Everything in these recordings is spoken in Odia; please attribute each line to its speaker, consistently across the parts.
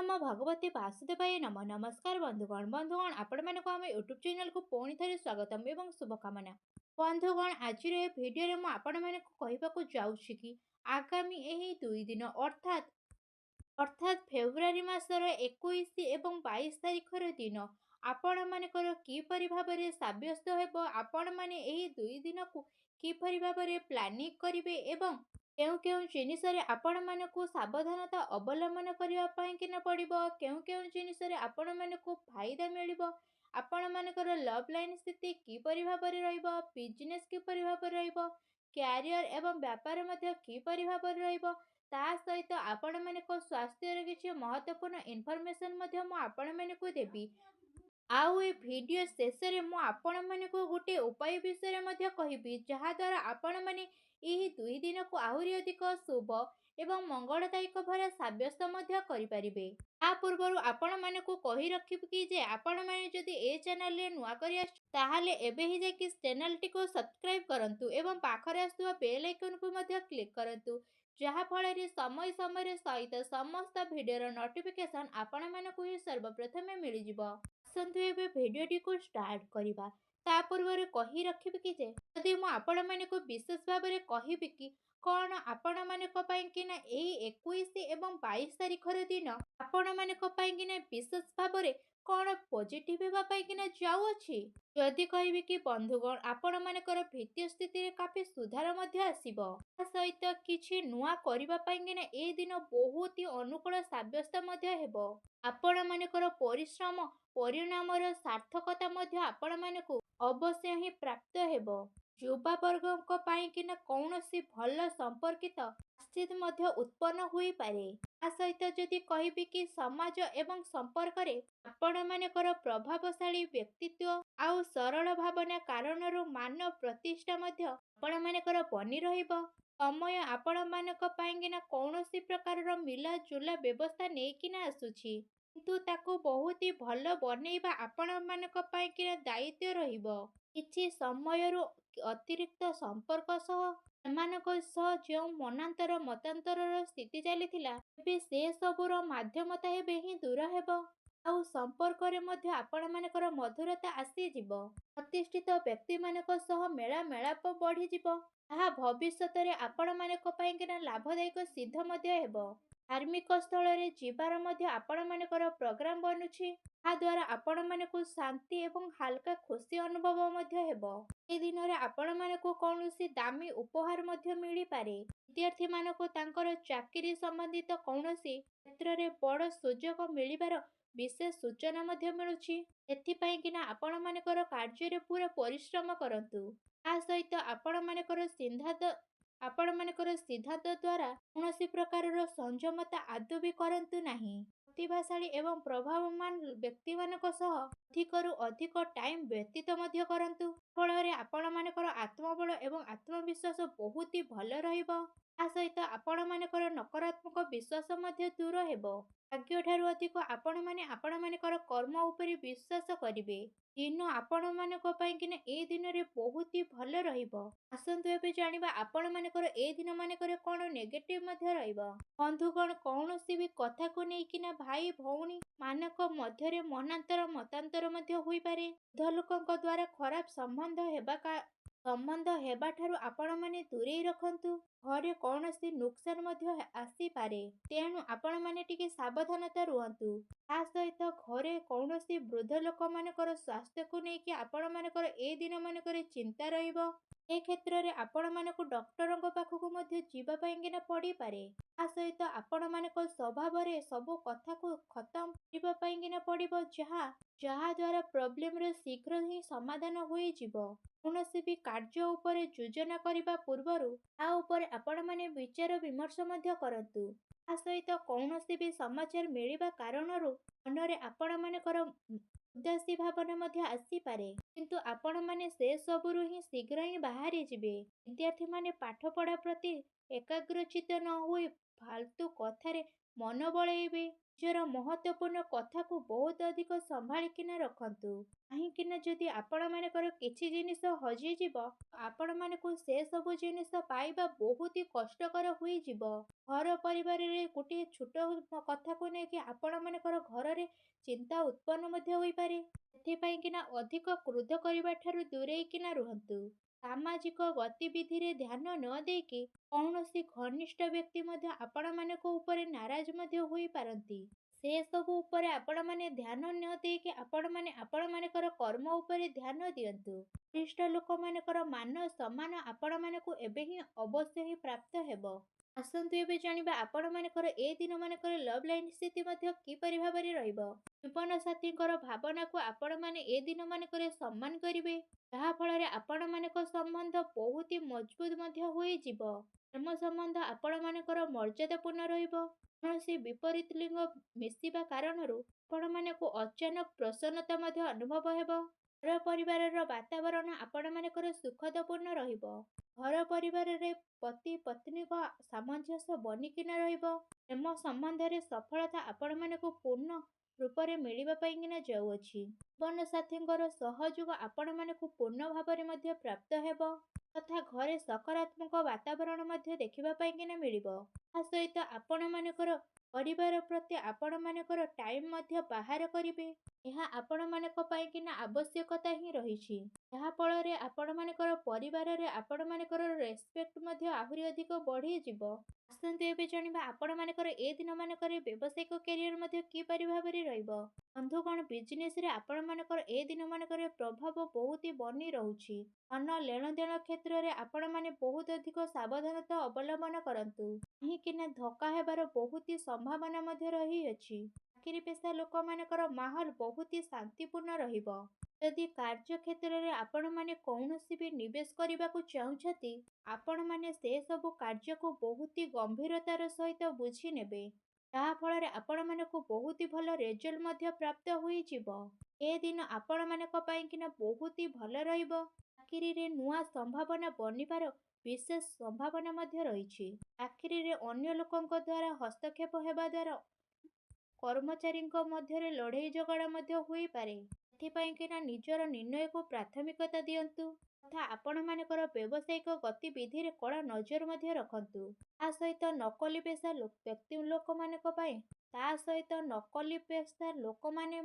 Speaker 1: नमो भगवते वासुदेवाय नमः। नमस्कार बंधुगण आपण आम यूट्यूब चैनल को पुणी थे स्वागतम एवं शुभकामना। बंधुगण आज भिडियो मु आपण कहवाक जाऊँगी कि आगामी यही 2 दिन अर्थात अर्थात फेब्रुआरी मासर 21 एवं 22 तारिखर दिन आपण मानकर किपरि भाबरे साब्यस्त हेब आपण माने एही 2 दिन को किपरि भाबरे प्लानिंग करिवे एवं केउं केउं जिनिसरे आपण मानकु सावधानता अवलंबन करिवा पई कि न पड़िबो केउं केउं जिनिसरे आपण मानकु फायदा मिलिबो आपण मानकर लव लाइन स्थिति किपरि भाबरे रहइबो बिजनेस किपरि भाबरे रहइबो क्यारियर एवं व्यापार मध्य किपरि भाबरे रहइबो ता सहित आपण मानक स्वास्थ्यर किछि महत्वपूर्ण इनफॉरमेशन मध्य मु आपण मानकु देबी। आउ ए भिडियो शेषରେ ମୁଁ ଆପଣମାନଙ୍କୁ ଗୋଟିଏ ଉପାୟ ବିଷୟରେ ମଧ୍ୟ କହିବି ଯାହାଦ୍ୱାରା ଆପଣମାନେ ଏହି 2 ଦିନକୁ ଆହୁରି ଅଧିକ ଶୁଭ ଏବଂ ମଙ୍ଗଳଦାୟକ ଭରା ସାବ୍ୟସ୍ତ ମଧ୍ୟ କରିପାରିବେ। ତା ପୂର୍ବରୁ ଆପଣମାନଙ୍କୁ କହି ରଖିବି କି ଯେ ଆପଣମାନେ ଯଦି ଏ ଚ୍ୟାନେଲରେ ନୂଆ କରି ଆସିଛନ୍ତି ତାହେଲେ ଏବେ ହିଁ ଯାଇକି ଚ୍ୟାନେଲଟିକୁ ସବସ୍କ୍ରାଇବ କରନ୍ତୁ ଏବଂ ପାଖରେ ଆସୁଥିବା ବେଲ୍ ଆଇକନକୁ ମଧ୍ୟ କ୍ଲିକ୍ କରନ୍ତୁ ଯାହାଫଳରେ ସମୟ ସମୟରେ ସହିତ ସମସ୍ତ ଭିଡ଼ିଓର ନୋଟିଫିକେସନ୍ ଆପଣମାନଙ୍କୁ ହିଁ ସର୍ବପ୍ରଥମେ ମିଳିଯିବ। ଆସନ୍ତୁ ଏବେ ଭିଡ଼ିଓଟିକୁ ଷ୍ଟାର୍ଟ କରିବା। ତା ପୂର୍ବରୁ କହି ରଖିବି କି ଯେ ଯଦି ମୁଁ ଆପଣମାନଙ୍କୁ ବିଶେଷ ଭାବରେ କହିବି କି କ'ଣ ଆପଣମାନଙ୍କ ପାଇଁ କିନା ଏହି 21 ଏବଂ 22 ତାରିଖର ଦିନ ଆପଣମାନଙ୍କ ପାଇଁ କିନା ବିଶେଷ ଭାବରେ କ'ଣ ପଜିଟିଭ ହେବା ପାଇଁ କିନା ଯାଉଅଛି। ଯଦି କହିବି କି ବନ୍ଧୁଗଣ ଆପଣମାନଙ୍କର ଭିତ୍ତିୟ ସ୍ଥିତିରେ କାଫି ସୁଧାର ମଧ୍ୟ ଆସିବ ତା ସହିତ କିଛି ନୂଆ କରିବା ପାଇଁ କିନା ଏ ଦିନ ବହୁତ ହି ଅନୁକୂଳ ସାବ୍ୟସ୍ତ ମଧ୍ୟ ହେବ। ଆପଣମାନଙ୍କର ପରିଶ୍ରମ ପରିଣାମର ସାର୍ଥକତା ମଧ୍ୟ ଆପଣମାନଙ୍କୁ ଅବଶ୍ୟ ହିଁ ପ୍ରାପ୍ତ ହେବ। ଯୁବାବର୍ଗଙ୍କ ପାଇଁ କିନା କୌଣସି ଭଲ ସମ୍ପର୍କିତ ଆଶ୍ଚିତ ମଧ୍ୟ ଉତ୍ପନ୍ନ ହୋଇପାରେ। ତା ସହିତ ଯଦି କହିବି କି ସମାଜ ଏବଂ ସମ୍ପର୍କରେ ଆପଣମାନଙ୍କର ପ୍ରଭାବଶାଳୀ ବ୍ୟକ୍ତିତ୍ୱ ଆଉ ସରଳ ଭାବନା କାରଣରୁ ମାନ ପ୍ରତିଷ୍ଠା ମଧ୍ୟ ଆପଣମାନଙ୍କର ବନି ରହିବ। ସମୟ ଆପଣମାନଙ୍କ ପାଇଁକିନା କୌଣସି ପ୍ରକାରର ମିଲାଜୁଲା ବ୍ୟବସ୍ଥା ନେଇକିନା ଆସୁଛି କିନ୍ତୁ ତାକୁ ବହୁତ ହି ଭଲ ବନେଇବା ଆପଣମାନଙ୍କ ପାଇଁକିନା ଦାୟିତ୍ୱ ରହିବ। କିଛି ସମୟରୁ ଅତିରିକ୍ତ ସମ୍ପର୍କ ସହ ସେମାନଙ୍କ ସହ ଯେଉଁ ମତାନ୍ତରର ସ୍ଥିତି ଚାଲିଥିଲା ଏବେ ସେ ସବୁର ମାଧ୍ୟମତା ଏବେ ହିଁ ଦୂର ହେବ ଆଉ ସମ୍ପର୍କରେ ମଧ୍ୟ ଆପଣମାନଙ୍କର ମଧୁରତା ଆସିଯିବ। ପ୍ରତିଷ୍ଠିତ ବ୍ୟକ୍ତିମାନଙ୍କ ସହ ମେଳାମେଳାପ ବଢ଼ିଯିବ ତାହା ଭବିଷ୍ୟତରେ ଆପଣମାନଙ୍କ ପାଇଁକିନା ଲାଭଦାୟକ ସିଦ୍ଧ ମଧ୍ୟ ହେବ। ଧାର୍ମିକ ସ୍ଥଳରେ ଯିବାର ମଧ୍ୟ ଆପଣମାନଙ୍କର ପ୍ରୋଗ୍ରାମ ବନୁଛି ଯାହାଦ୍ୱାରା ଆପଣମାନଙ୍କୁ ଶାନ୍ତି ଏବଂ ହାଲକା ଖୁସି ଅନୁଭବ ମଧ୍ୟ ହେବ। ଏ ଦିନରେ ଆପଣମାନଙ୍କୁ କୌଣସି ଦାମୀ ଉପହାର ମଧ୍ୟ ମିଳିପାରେ। ବିଦ୍ୟାର୍ଥୀମାନଙ୍କୁ ତାଙ୍କର ଚାକିରି ସମ୍ବନ୍ଧିତ କୌଣସି କ୍ଷେତ୍ରରେ ବଡ଼ ସୁଯୋଗ ମିଳିବାର ବିଶେଷ ସୂଚନା ମଧ୍ୟ ମିଳୁଛି। ଏଥିପାଇଁ କିନା ଆପଣମାନଙ୍କର କାର୍ଯ୍ୟରେ ପୁରା ପରିଶ୍ରମ କରନ୍ତୁ। ତା ସହିତ ଆପଣମାନଙ୍କର ସିଦ୍ଧାନ୍ତ ଦ୍ୱାରା କୌଣସି ପ୍ରକାରର ସଂଯମତା ଆଦୌ ବି କରନ୍ତୁ ନାହିଁ। ପ୍ରତିଭାଶାଳୀ ଏବଂ ପ୍ରଭାବମାନ ବ୍ୟକ୍ତିମାନଙ୍କ ସହ ଅଧିକରୁ ଅଧିକ ଟାଇମ୍ ବ୍ୟତୀତ ମଧ୍ୟ କରନ୍ତୁ ଫଳରେ ଆପଣମାନଙ୍କର ଆତ୍ମବଳ ଏବଂ ଆତ୍ମବିଶ୍ୱାସ ବହୁତ ହି ଭଲ ରହିବ। ତା ସହିତ ଆପଣମାନଙ୍କର ନକାରାତ୍ମକ ବିଶ୍ୱାସ ମଧ୍ୟ ଦୂର ହେବ। ଭାଗ୍ୟଠାରୁ ଅଧିକ ଆପଣମାନେ ଆପଣମାନଙ୍କର କର୍ମ ଉପରେ ବିଶ୍ୱାସ କରିବେ। ଦିନ ଆପଣମାନଙ୍କ ପାଇଁକିନା ଏ ଦିନରେ ବହୁତ ହି ଭଲ ରହିବ। ଆସନ୍ତୁ ଏବେ ଜାଣିବା ଆପଣମାନଙ୍କର ଏ ଦିନ ମାନଙ୍କରେ କ'ଣ ନେଗେଟିଭ ମଧ୍ୟ ରହିବ। ବନ୍ଧୁଗଣ କୌଣସି ବି କଥାକୁ ନେଇକିନା ଭାଇ ଭଉଣୀ ମାନଙ୍କ ମଧ୍ୟରେ ମତାନ୍ତର ମଧ୍ୟ ହୋଇପାରେ। ବୃଦ୍ଧ ଲୋକଙ୍କ ଦ୍ୱାରା ଖରାପ ସମ୍ବନ୍ଧ ହେବାଠାରୁ ଆପଣମାନେ ଦୂରେଇ ରଖନ୍ତୁ। ଘରେ କୌଣସି ନୁକସାନ ମଧ୍ୟ ଆସିପାରେ ତେଣୁ ଆପଣମାନେ ଟିକେ ସାବଧାନତା ରୁହନ୍ତୁ। ତା ସହିତ ଘରେ କୌଣସି ବୃଦ୍ଧ ଲୋକମାନଙ୍କର ସ୍ୱାସ୍ଥ୍ୟକୁ ନେଇକି ଆପଣମାନଙ୍କର ଏ ଦିନ ମାନଙ୍କରେ ଚିନ୍ତା ରହିବ। ଏ କ୍ଷେତ୍ରରେ ଆପଣମାନଙ୍କୁ ଡକ୍ଟରଙ୍କ ପାଖକୁ ମଧ୍ୟ ଯିବା ପାଇଁକିନା ପଡ଼ିପାରେ। ତା ସହିତ ଆପଣମାନଙ୍କ ସ୍ୱଭାବରେ ସବୁ କଥାକୁ ଖତମ କରିବା ପାଇଁକିନା ପଡ଼ିବ ଯାହାଦ୍ୱାରା ପ୍ରୋବ୍ଲେମର ଶୀଘ୍ର ହିଁ ସମାଧାନ ହୋଇଯିବ। କୌଣସି ବି କାର୍ଯ୍ୟ ଉପରେ ଯୋଜନା କରିବା ପୂର୍ବରୁ ତା ଉପରେ ଆପଣମାନେ ବିଚାର ବିମର୍ଶ ମଧ୍ୟ କରନ୍ତୁ। ତା ସହିତ କୌଣସି ବି ସମାଚାର ମିଳିବା କାରଣରୁ ମନରେ ଆପଣମାନଙ୍କର ଉଦାସୀ ଭାବନା ମଧ୍ୟ ଆସିପାରେ କିନ୍ତୁ ଆପଣମାନେ ସେ ସବୁରୁ ହିଁ ଶୀଘ୍ର ହିଁ ବାହାରି ଯିବେ। ବିଦ୍ୟାର୍ଥୀମାନେ ପାଠପଢ଼ା ପ୍ରତି ଏକାଗ୍ରଚିତ୍ତ ନ ହୋଇ ଫାଲତୁ କଥାରେ ମନ ବଳେଇବେ ନିଜର ମହତ୍ତ୍ୱପୂର୍ଣ୍ଣ କଥାକୁ ବହୁତ ଅଧିକ ସମ୍ଭାଳିକିନା ରଖନ୍ତୁ। କାହିଁକିନା ଯଦି ଆପଣମାନଙ୍କର କିଛି ଜିନିଷ ହଜିଯିବ, ଆପଣମାନଙ୍କୁ ସେ ସବୁ ଜିନିଷ ପାଇବା ବହୁତ ହି କଷ୍ଟକର ହୋଇଯିବ। ଘର ପରିବାରରେ ଗୋଟିଏ ଛୋଟ କଥାକୁ ନେଇକି ଆପଣମାନଙ୍କର ଘରରେ ଚିନ୍ତା ଉତ୍ପନ୍ନ ମଧ୍ୟ ହୋଇପାରେ। ସେଥିପାଇଁକିନା ଅଧିକ କ୍ରୋଧ କରିବା ଠାରୁ ଦୂରେଇକିନା ରୁହନ୍ତୁ। ସାମାଜିକ ଗତିବିଧିରେ ଧ୍ୟାନ ନ ଦେଇକି କୌଣସି ଘନିଷ୍ଠ ବ୍ୟକ୍ତି ମଧ୍ୟ ଆପଣମାନଙ୍କ ଉପରେ ନାରାଜ ମଧ୍ୟ ହୋଇପାରନ୍ତି। ସେ ସବୁ ଉପରେ ଆପଣମାନେ ଧ୍ୟାନ ନ ଦେଇକି ଆପଣମାନେ ଆପଣମାନଙ୍କର କର୍ମ ଉପରେ ଧ୍ୟାନ ଦିଅନ୍ତୁ। ବରିଷ୍ଠ ଲୋକମାନଙ୍କର ମାନ ସମ୍ମାନ ଆପଣମାନଙ୍କୁ ଏବେ ହିଁ ଅବଶ୍ୟ ହିଁ ପ୍ରାପ୍ତ ହେବ। ଆସନ୍ତୁ ଏବେ ଜାଣିବା ଆପଣମାନଙ୍କର ଏ ଦିନମାନଙ୍କରେ ଲଭ୍ ଲାଇନ୍ ସ୍ଥିତି ମଧ୍ୟ କିପରି ଭାବରେ ରହିବ। ଜୀବନସାଥୀଙ୍କର ଭାବନାକୁ ଆପଣମାନେ ଏ ଦିନମାନଙ୍କରେ ସମ୍ମାନ କରିବେ, ଯାହାଫଳରେ ଆପଣମାନଙ୍କ ସମ୍ବନ୍ଧ ବହୁତ ହି ମଜବୁତ ମଧ୍ୟ ହୋଇଯିବ। ପ୍ରେମ ସମ୍ବନ୍ଧ ଆପଣମାନଙ୍କର ମର୍ଯ୍ୟାଦାପୂର୍ଣ୍ଣ ରହିବ। କୌଣସି ବିପରୀତ ଲିଙ୍ଗ ମିଶିବା କାରଣରୁ ଆପଣମାନଙ୍କୁ ଅଚାନକ ପ୍ରସନ୍ନତା ମଧ୍ୟ ଅନୁଭବ ହେବ। ଘର ପରିବାରର ବାତାବରଣ ଆପଣମାନଙ୍କର ସୁଖଦପୂର୍ଣ୍ଣ ରହିବ। ଘର ପରିବାରରେ ପତି ପତ୍ନୀଙ୍କ ସାମଞ୍ଜସ୍ୟ ବନିକିନା ରହିବ। ପ୍ରେମ ସମ୍ବନ୍ଧରେ ସଫଳତା ଆପଣମାନଙ୍କୁ ପୂର୍ଣ୍ଣ ରୂପରେ ମିଳିବା ପାଇଁକିନା ଯାଉଅଛି। ଜୀବନସାଥୀଙ୍କର ସହଯୋଗ ଆପଣମାନଙ୍କୁ ପୂର୍ଣ୍ଣ ଭାବରେ ମଧ୍ୟ ପ୍ରାପ୍ତ ହେବ ତଥା ଘରେ ସକାରାତ୍ମକ ବାତାବରଣ ମଧ୍ୟ ଦେଖିବା ପାଇଁକିନା ମିଳିବ। ତା ସହିତ ଆପଣମାନଙ୍କର ପରିବାର ପ୍ରତି ଆପଣମାନଙ୍କର ଟାଇମ୍ ମଧ୍ୟ ବାହାର କରିବେ। ଏହା ଆପଣମାନଙ୍କ ପାଇଁକିନା ଆବଶ୍ୟକତା ହିଁ ରହିଛି। ଯାହାଫଳରେ ଆପଣମାନଙ୍କର ପରିବାରରେ ଆପଣମାନଙ୍କର ରେସ୍ପେକ୍ଟ ମଧ୍ୟ ଆହୁରି ଅଧିକ ବଢ଼ିଯିବ। ଆସନ୍ତୁ ଏବେ ଜାଣିବା ଆପଣମାନଙ୍କର ଏ ଦିନମାନଙ୍କରେ ବ୍ୟବସାୟିକ କ୍ୟାରିୟର ମଧ୍ୟ କିପରି ଭାବରେ ରହିବ। ବନ୍ଧୁଗଣ, ବିଜନେସରେ ଆପଣମାନଙ୍କର ଏ ଦିନମାନଙ୍କରେ ପ୍ରଭାବ ବହୁତ ହି ବନି ରହୁଛି। ଧନ ଲେଣଦେଣ କ୍ଷେତ୍ରରେ ଆପଣମାନେ ବହୁତ ଅଧିକ ସାବଧାନତା ଅବଲମ୍ବନ କରନ୍ତୁ। କାହିଁକିନା ଧୋକା ହେବାର ବହୁତ ହି ସମ୍ଭାବନା ମଧ୍ୟ ରହିଅଛି। ଚାକିରି ପେଶା ଲୋକମାନଙ୍କର ମାହୋଲ ବହୁତ ହି ଶାନ୍ତିପୂର୍ଣ୍ଣ ରହିବ। ଯଦି କାର୍ଯ୍ୟକ୍ଷେତ୍ରରେ ଆପଣମାନେ କୌଣସି ବି ନିବେଶ କରିବାକୁ ଚାହୁଁଛନ୍ତି, ଆପଣମାନେ ସେ ସବୁ କାର୍ଯ୍ୟକୁ ବହୁତ ହି ଗମ୍ଭୀରତାର ସହିତ ବୁଝି ନେବେ। ଯାହାଫଳରେ ଆପଣମାନଙ୍କୁ ବହୁତ ହି ଭଲ ରେଜଲ୍ଟ ମଧ୍ୟ ପ୍ରାପ୍ତ ହୋଇଯିବ। ଏ ଦିନ ଆପଣମାନଙ୍କ ପାଇଁକିନା ବହୁତ ହି ଭଲ ରହିବ। ଚାକିରିରେ ନୂଆ ସମ୍ଭାବନା ବନିବାର ବିଶେଷ ସମ୍ଭାବନା ମଧ୍ୟ ରହିଛି। ଚାକିରିରେ ଅନ୍ୟ ଲୋକଙ୍କ ଦ୍ୱାରା ହସ୍ତକ୍ଷେପ ହେବା ଦ୍ୱାରା କର୍ମଚାରୀଙ୍କ ମଧ୍ୟରେ ଲଢ଼େଇ ଝଗଡ଼ା ମଧ୍ୟ ହୋଇପାରେ। ସେଥିପାଇଁକିନା ନିଜର ନିର୍ଣ୍ଣୟକୁ ପ୍ରାଥମିକତା ଦିଅନ୍ତୁ ତଥା ଆପଣମାନଙ୍କର ବ୍ୟବସାୟିକ ଗତିବିଧିରେ କଡ଼ା ନଜର ମଧ୍ୟ ରଖନ୍ତୁ। ତା ସହିତ ନକଲି ପେଶା ଲୋକମାନେ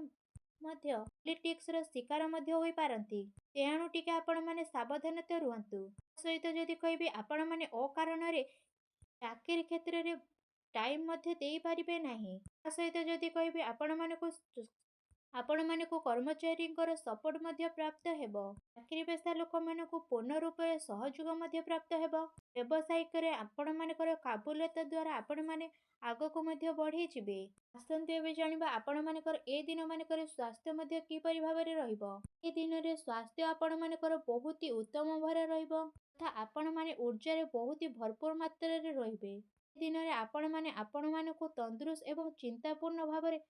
Speaker 1: ମଧ୍ୟ ପଲିଟିକ୍ସର ଶିକାର ମଧ୍ୟ ହୋଇପାରନ୍ତି। ତେଣୁ ଟିକେ ଆପଣମାନେ ସାବଧାନତା ରୁହନ୍ତୁ। ତା ସହିତ ଯଦି କହିବି ଆପଣମାନେ ଅକାରଣରେ ଚାକିରି କ୍ଷେତ୍ରରେ ଟାଇମ୍ ମଧ୍ୟ ଦେଇପାରିବେ ନାହିଁ। ତା ସହିତ ଯଦି କହିବି ଆପଣମାନଙ୍କୁ କର୍ମଚାରୀଙ୍କର ସପୋର୍ଟ ମଧ୍ୟ ପ୍ରାପ୍ତ ହେବ। ଚାକିରି ପେଶା ଲୋକମାନଙ୍କୁ ପୂର୍ଣ୍ଣ ରୂପରେ ସହଯୋଗ ମଧ୍ୟ ପ୍ରାପ୍ତ ହେବ। ବ୍ୟବସାୟିକରେ ଆପଣମାନଙ୍କର କାବୁଲତା ଦ୍ୱାରା ଆପଣମାନେ ଆଗକୁ ମଧ୍ୟ ବଢ଼ିଯିବେ। ଆସନ୍ତୁ ଏବେ ଜାଣିବା ଆପଣମାନଙ୍କର ଏ ଦିନମାନଙ୍କରେ ସ୍ୱାସ୍ଥ୍ୟ ମଧ୍ୟ କିପରି ଭାବରେ ରହିବ। ଏ ଦିନରେ ସ୍ୱାସ୍ଥ୍ୟ ଆପଣମାନଙ୍କର ବହୁତ ହି ଉତ୍ତମ ଭାବରେ ରହିବ ତଥା ଆପଣମାନେ ଊର୍ଜାରେ ବହୁତ ହି ଭରପୁର ମାତ୍ରାରେ ରହିବେ। ଏ ଦିନରେ ଆପଣମାନେ ଆପଣମାନଙ୍କୁ ତନ୍ଦୁରୁସ୍ତ ଏବଂ ଚିନ୍ତାପୂର୍ଣ୍ଣ ଭାବରେ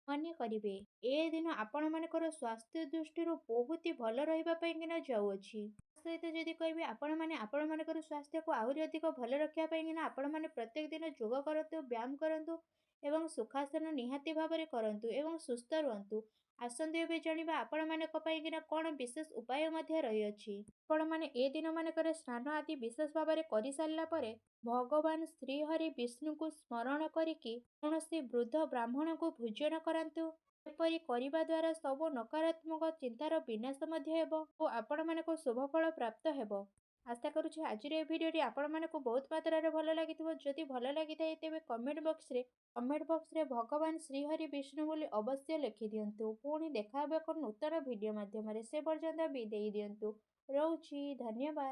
Speaker 1: ମନେ କରିବେ। ଏ ଦିନ ଆପଣମାନଙ୍କର ସ୍ୱାସ୍ଥ୍ୟ ଦୃଷ୍ଟିରୁ ବହୁତ ହି ଭଲ ରହିବା ପାଇଁକିନା ଯାଉଅଛି। ତା ସହିତ ଯଦି କହିବି ଆପଣମାନେ ଆପଣମାନଙ୍କର ସ୍ୱାସ୍ଥ୍ୟକୁ ଆହୁରି ଅଧିକ ଭଲ ରଖିବା ପାଇଁକିନା ଆପଣମାନେ ପ୍ରତ୍ୟେକ ଦିନ ଯୋଗ କରନ୍ତୁ, ବ୍ୟାୟାମ କରନ୍ତୁ ଏବଂ ସୁଖାସନ ନିହାତି ଭାବରେ କରନ୍ତୁ ଏବଂ ସୁସ୍ଥ ରୁହନ୍ତୁ। ଆସନ୍ତୁ ଏବେ ଜାଣିବା ଆପଣମାନଙ୍କ ପାଇଁକିନା କ'ଣ ବିଶେଷ ଉପାୟ ମଧ୍ୟ ରହିଅଛି। ଆପଣମାନେ ଏ ଦିନମାନଙ୍କରେ ସ୍ନାନ ଆଦି ବିଶେଷ ଭାବରେ କରିସାରିଲା ପରେ ଭଗବାନ ଶ୍ରୀହରି ବିଷ୍ଣୁଙ୍କୁ ସ୍ମରଣ କରିକି କୌଣସି ବୃଦ୍ଧ ବ୍ରାହ୍ମଣଙ୍କୁ ଭୋଜନ କରାନ୍ତୁ। ଏପରି କରିବା ଦ୍ୱାରା ସବୁ ନକାରାତ୍ମକ ଚିନ୍ତାର ବିନାଶ ମଧ୍ୟ ହେବ ଓ ଆପଣମାନଙ୍କୁ ଶୁଭଫଳ ପ୍ରାପ୍ତ ହେବ। ଆଶା କରୁଛି ଆଜିର ଏ ଭିଡ଼ିଓଟି ଆପଣମାନଙ୍କୁ ବହୁତ ମାତ୍ରାରେ ଭଲ ଲାଗିଥିବ। ଯଦି ଭଲ ଲାଗିଥାଏ ତେବେ କମେଣ୍ଟ ବକ୍ସରେ ଭଗବାନ ଶ୍ରୀହରି ବିଷ୍ଣୁ ବୋଲି ଅବଶ୍ୟ ଲେଖିଦିଅନ୍ତୁ। ପୁଣି ଦେଖା ହେବ ଏକ ନୂତନ ଭିଡ଼ିଓ ମାଧ୍ୟମରେ। ସେ ପର୍ଯ୍ୟନ୍ତ ବିଦେଇ ଦିଅନ୍ତୁ। ରହୁଛି। ଧନ୍ୟବାଦ।